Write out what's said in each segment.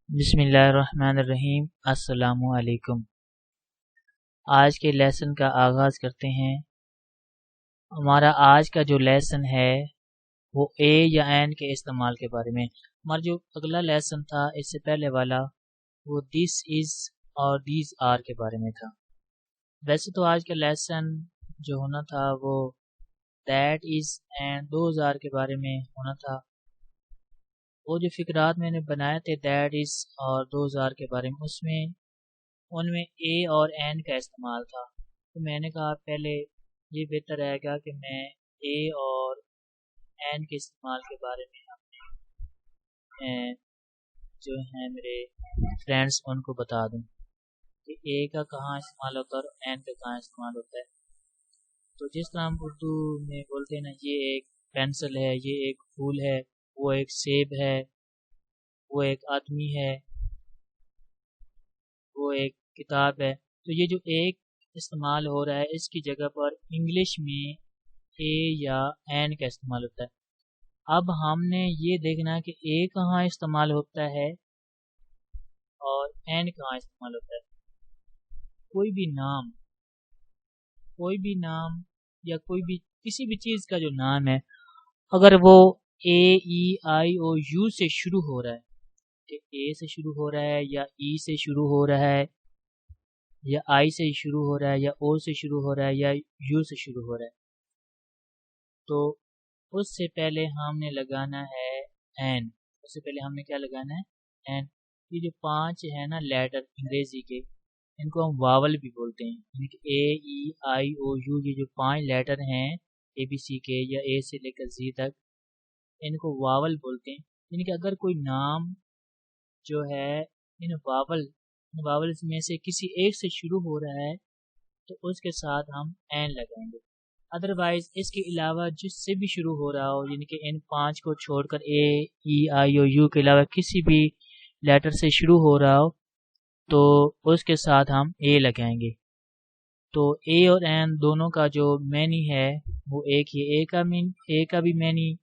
بسم اللہ الرحمن الرحیم۔ السلام علیکم۔ آج کے لیسن کا آغاز کرتے ہیں۔ ہمارا آج کا جو لیسن ہے وہ اے یا این کے استعمال کے بارے میں۔ ہمارا جو اگلا لیسن تھا اس سے پہلے والا وہ دس از اور دیز آر کے بارے میں تھا۔ ویسے تو آج کا لیسن جو ہونا تھا وہ that is and those are کے بارے میں ہونا تھا۔ وہ جو فقرات میں نے بنائے تھے دیٹ از اور دوز آر کے بارے میں، ان میں اے اور این کا استعمال تھا، تو میں نے کہا پہلے یہ بہتر رہے گا کہ میں اے اور این کے استعمال کے بارے میں اپنے جو ہیں میرے فرینڈس ان کو بتا دوں کہ اے کا کہاں استعمال ہوتا ہے اور این کا کہاں استعمال ہوتا ہے۔ تو جس طرح ہم اردو میں بولتے ہیں نا، یہ ایک پینسل ہے، یہ ایک پھول ہے، وہ ایک سیب ہے، وہ ایک آدمی ہے، وہ ایک کتاب ہے، تو یہ جو ایک استعمال ہو رہا ہے اس کی جگہ پر انگلش میں اے یا این کا استعمال ہوتا ہے۔ اب ہم نے یہ دیکھنا کہ اے کہاں استعمال ہوتا ہے اور این کہاں استعمال ہوتا ہے۔ کوئی بھی نام یا کوئی بھی کسی بھی چیز کا جو نام ہے، اگر وہ اے ای آئی او یو سے شروع ہو رہا ہے، کہ اے سے شروع ہو رہا ہے یا ای سے شروع ہو رہا ہے یا آئی سے شروع ہو رہا ہے یا او سے شروع ہو رہا ہے یا یو سے شروع ہو رہا ہے، تو اس سے پہلے ہم نے لگانا ہے این۔ اس سے پہلے ہم نے کیا لگانا ہے؟ این۔ یہ جو 5 ہے نا لیٹر انگریزی کے، ان کو ہم واول بھی بولتے ہیں، یعنی کہ اے ای آئی او یو، یہ جو 5 لیٹر ہیں اے بی سی کے یا اے سے لے کر زی تک، ان کو واول بولتے ہیں۔ یعنی کہ اگر کوئی نام جو ہے ان واولز میں سے کسی ایک سے شروع ہو رہا ہے تو اس کے ساتھ ہم این لگائیں گے۔ ادروائز اس کے علاوہ جس سے بھی شروع ہو رہا ہو، یعنی کہ ان 5 کو چھوڑ کر اے ای آئی او یو کے علاوہ کسی بھی لیٹر سے شروع ہو رہا ہو تو اس کے ساتھ ہم اے لگائیں گے۔ تو اے اور این دونوں کا جو معنی ہے وہ ایک ہی، اے کا بھی معنی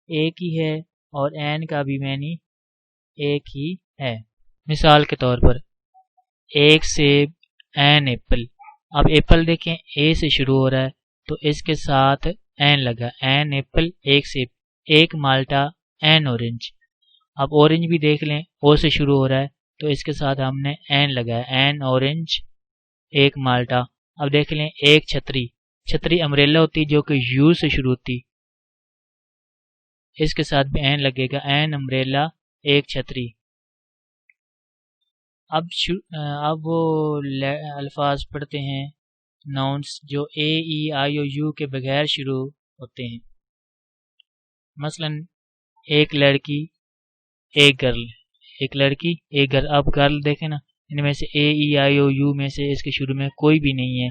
ایک ہی ہے اور این کا بھی معنی ایک ہی ہے۔ مثال کے طور پر ایک سیب، این ایپل۔ اب ایپل دیکھیں اے سے شروع ہو رہا ہے تو اس کے ساتھ این لگا، این ایپل، ایک سیب، ایک مالٹا، این اورنج۔ اب اورنج بھی دیکھ لیں او سے شروع ہو رہا ہے تو اس کے ساتھ ہم نے این لگایا، این اورنج، ایک مالٹا۔ اب دیکھ لیں ایک چھتری امبریلا ہوتی جو کہ یو سے شروع ہوتی، اس کے ساتھ بھی این لگے گا، این امبریلا، ایک چھتری۔ اب وہ الفاظ پڑھتے ہیں ناؤنس جو اے ای آئی او یو کے بغیر شروع ہوتے ہیں۔ مثلا ایک لڑکی، ایک گرل، ایک لڑکی، ایک گرل۔ اب گرل دیکھیں نا، ان میں سے اے ای آئی او یو میں سے اس کے شروع میں کوئی بھی نہیں ہے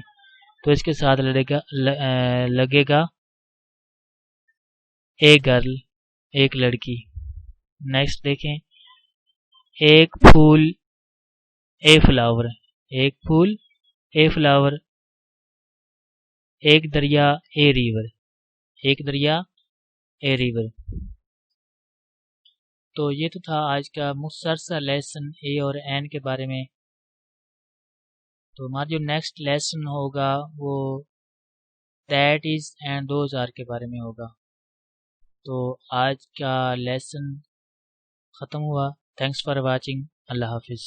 تو اس کے ساتھ لگے گا ایک گرل، ایک لڑکی۔ نیکسٹ دیکھیں ایک پھول، اے فلاور، ایک پھول، اے فلاور۔ ایک دریا، اے ریور، ایک دریا، اے ریور۔ تو یہ تو تھا آج کا مختصر سا لیسن اے اور این کے بارے میں۔ تو ہمارا جو نیکسٹ لیسن ہوگا وہ that is and those are کے بارے میں ہوگا۔ تو آج کا لیسن ختم ہوا۔ Thanks for watching. اللہ حافظ۔